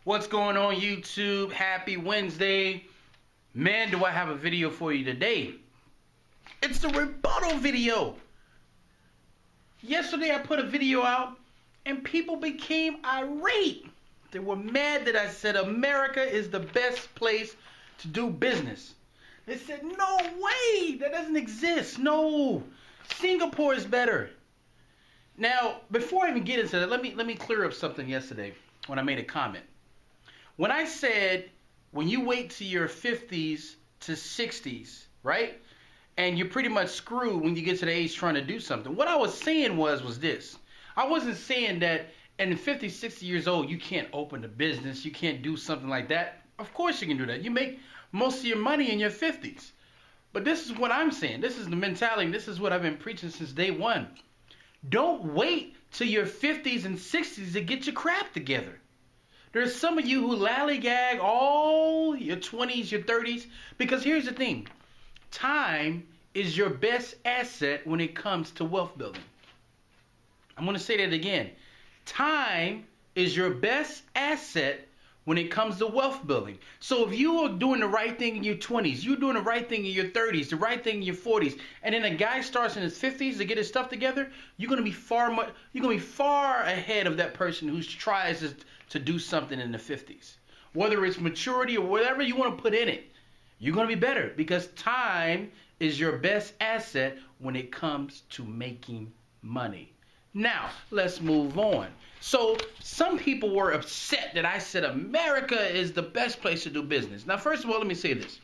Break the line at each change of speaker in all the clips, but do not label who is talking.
What's going on YouTube? Happy Wednesday. Man, do I have a video for you today. It's the rebuttal video. Yesterday I put a video out and people became irate. They were mad that I said America is the best place to do business. They said, no way, that doesn't exist. No, Singapore is better. Now, before I even get into that, let me clear up something yesterday when I made a comment. When I said, when you wait to your 50s to 60s, right? And you're pretty much screwed when you get to the age trying to do something. What I was saying was this. I wasn't saying that in 50, 60 years old, you can't open a business. You can't do something like that. Of course you can do that. You make most of your money in your 50s. But this is what I'm saying. This is the mentality. This is what I've been preaching since day one. Don't wait till your 50s and 60s to get your crap together. There's some of you who lollygag all your 20s, your 30s, because here's the thing. Time is your best asset when it comes to wealth building. I'm going to say that again. Time is your best asset when it comes to wealth building. So if you are doing the right thing in your 20s, you're doing the right thing in your 30s, the right thing in your 40s, and then a guy starts in his 50s to get his stuff together, you're going to be far ahead of that person who tries to do something in the 50s. Whether it's maturity or whatever you want to put in it, you're going to be better because time is your best asset when it comes to making money. Now, let's move on. So, some people were upset that I said America is the best place to do business. Now, first of all, let me say this.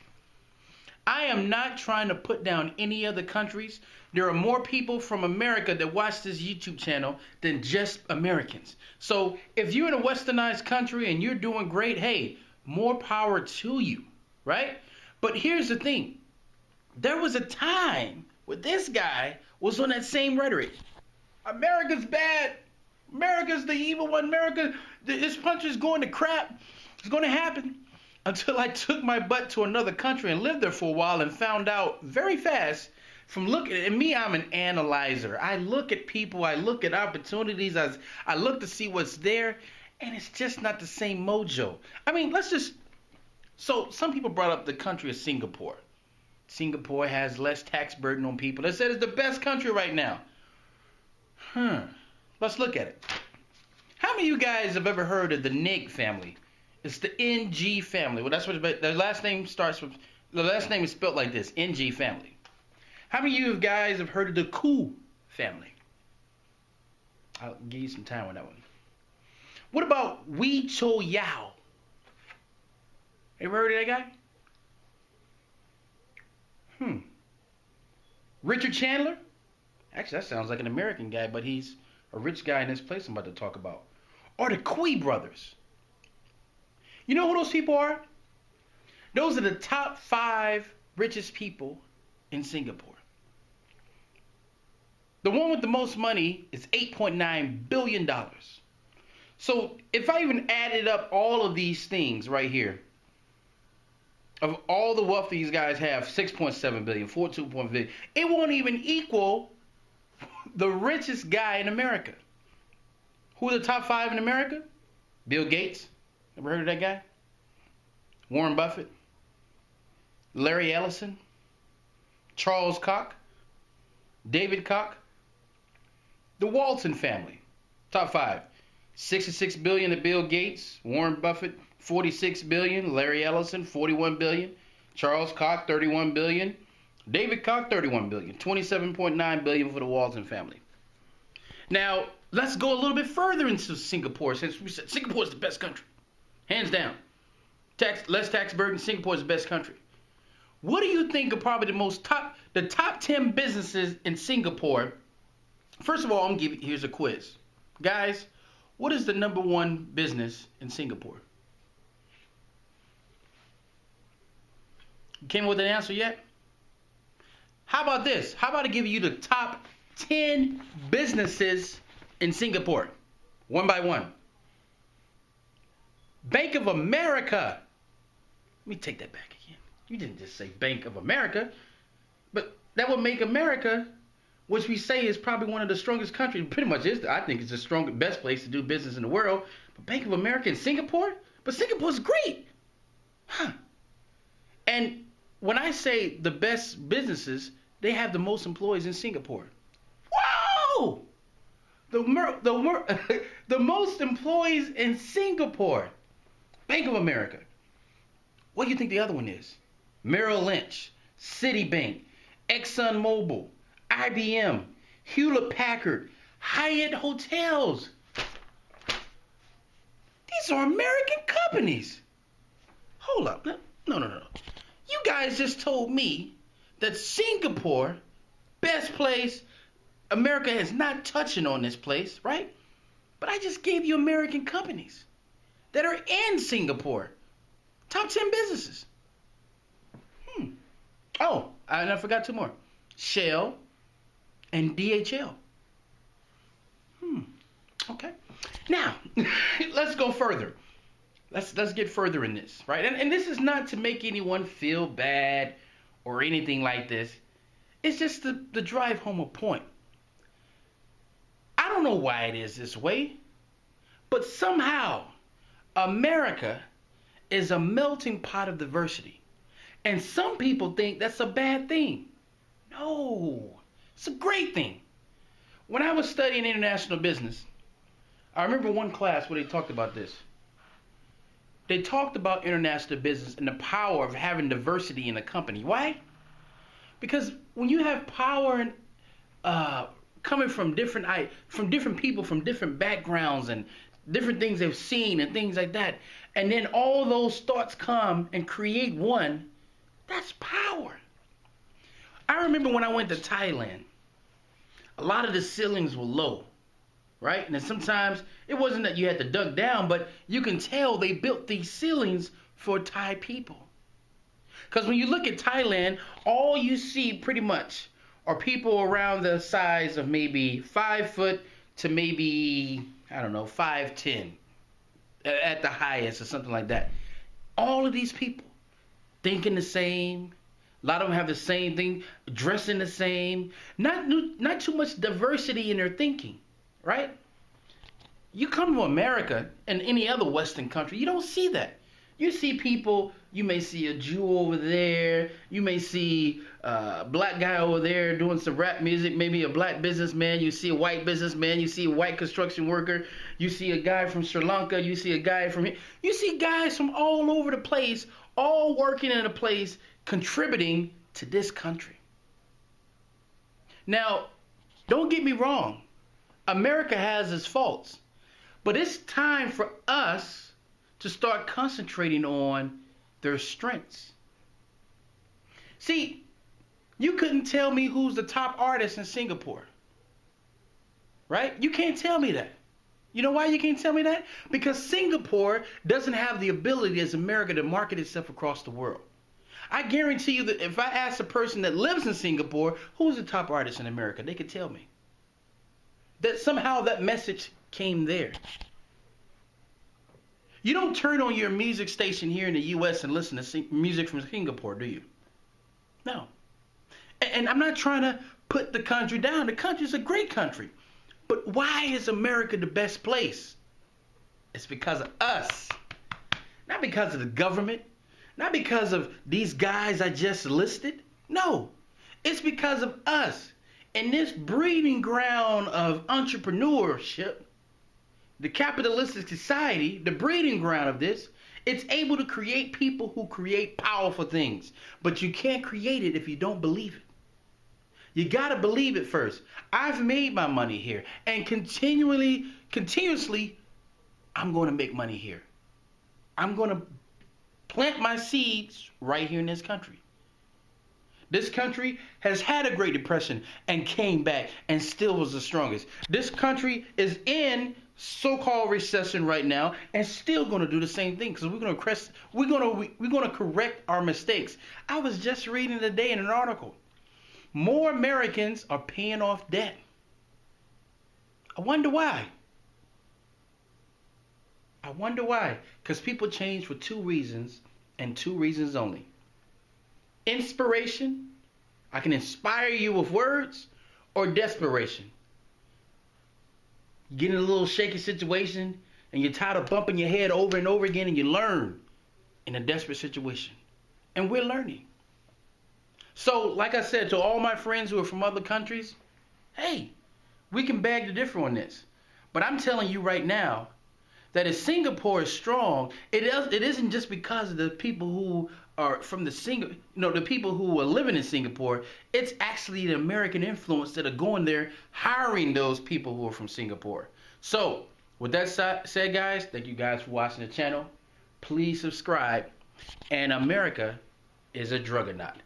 I am not trying to put down any other countries. There are more people from America that watch this YouTube channel than just Americans. So, if you're in a westernized country and you're doing great, hey, more power to you, right? But here's the thing. There was a time where this guy was on that same rhetoric. America's bad. America's the evil one. America, this country is going to crap. It's going to happen. Until I took my butt to another country and lived there for a while and found out very fast from looking at me, I'm an analyzer. I look at people. I look at opportunities. I look to see what's there. And it's just not the same mojo. I mean, so some people brought up the country of Singapore. Singapore has less tax burden on people. They said it's the best country right now. Let's look at it. How many of you guys have ever heard of the Nig family? It's the NG family. Well, that's what the last name starts with. The last name is spelled like this, NG family. How many of you guys have heard of the Koo family? I'll give you some time on that one. What about Wee Cho Yao? Ever heard of that guy? Richard Chandler? Actually, that sounds like an American guy, but he's a rich guy in this place I'm about to talk about. Or the Kui brothers. You know who those people are? Those are the top 5 richest people in Singapore. The one with the most money is $8.9 billion. So if I even added up all of these things right here, of all the wealth these guys have, 6.7 billion, 4.2 billion, it won't even equal the richest guy in America. Who are the top 5 in America? Bill Gates. Ever heard of that guy? Warren Buffett. Larry Ellison. Charles Koch. David Koch. The Walton family. Top 5. 66 billion to Bill Gates. Warren Buffett, 46 billion. Larry Ellison, 41 billion. Charles Koch, 31 billion. David Koch, 31 billion. 27.9 billion for the Walton family. Now, let's go a little bit further into Singapore, since we said Singapore is the best country. Hands down. Less tax burden, Singapore is the best country. What do you think are probably the top 10 businesses in Singapore? First of all, here's a quiz. Guys, what is the number 1 business in Singapore? You came with an answer yet? How about this? How about I give you the top 10 businesses in Singapore, one by one? Bank of America. Let me take that back again. You didn't just say Bank of America, but that would make America, which we say is probably one of the strongest countries, pretty much is. I think it's the best place to do business in the world. But Bank of America in Singapore? But Singapore's great. Huh. And when I say the best businesses, they have the most employees in Singapore. Whoa! The most employees in Singapore. Bank of America. What do you think the other one is? Merrill Lynch, Citibank, ExxonMobil, IBM, Hewlett Packard, Hyatt Hotels. These are American companies. Hold up. No. You guys just told me that Singapore, best place, America is not touching on this place, right? But I just gave you American companies that are in Singapore. Top 10 businesses. Oh, and I forgot two more. Shell and DHL. Okay. Now, let's go further. Let's get further in this, right? And this is not to make anyone feel bad or anything like this. It's just to drive home a point. I don't know why it is this way, but somehow America is a melting pot of diversity. And some people think that's a bad thing. No, it's a great thing. When I was studying international business, I remember one class where they talked about this. They talked about international business and the power of having diversity in a company. Why? Because when you have power and coming from different people from different backgrounds and different things they've seen and things like that, and then all those thoughts come and create one, that's power. I remember when I went to Thailand, a lot of the ceilings were low, right? And then sometimes it wasn't that you had to duck down, but you can tell they built these ceilings for Thai people. Because when you look at Thailand, all you see pretty much are people around the size of maybe 5 foot to maybe, 5'10" at the highest or something like that. All of these people thinking the same. A lot of them have the same thing, dressing the same. Not too much diversity in their thinking, right? You come to America and any other Western country, you don't see that. You see people, you may see a Jew over there, you may see a black guy over there doing some rap music, maybe a black businessman, you see a white businessman, you see a white construction worker, you see a guy from Sri Lanka, you see a guy from here. You see guys from all over the place, all working in a place, contributing to this country. Now, don't get me wrong. America has its faults. But it's time for us to start concentrating on their strengths. See, you couldn't tell me who's the top artist in Singapore. Right? You can't tell me that. You know why you can't tell me that? Because Singapore doesn't have the ability as America to market itself across the world. I guarantee you that if I ask a person that lives in Singapore, who's the top artist in America, they could tell me. That somehow that message came there. You don't turn on your music station here in the U.S. and listen to music from Singapore, do you? No. And I'm not trying to put the country down. The country's a great country. But why is America the best place? It's because of us. Not because of the government. Not because of these guys I just listed. No. It's because of us. And this breeding ground of entrepreneurship, the capitalistic society, the breeding ground of this, it's able to create people who create powerful things. But you can't create it if you don't believe it. You got to believe it first. I've made my money here. And continuously, I'm going to make money here. I'm going to plant my seeds right here in this country. This country has had a Great Depression and came back and still was the strongest. This country is in so-called recession right now and still going to do the same thing because we're going to correct our mistakes. I was just reading today in an article. More Americans are paying off debt. I wonder why. Because people change for two reasons and two reasons only. Inspiration. I can inspire you with words, or desperation. You get in a little shaky situation, and you're tired of bumping your head over and over again, and you learn in a desperate situation. And we're learning. So, like I said, to all my friends who are from other countries, hey, we can beg to differ on this. But I'm telling you right now that if Singapore is strong, it isn't just because of the people who are from the people who are living in Singapore. It's actually the American influence that are going there, hiring those people who are from Singapore. So, with that said, guys, thank you guys for watching the channel. Please subscribe. And America is a druggernaut.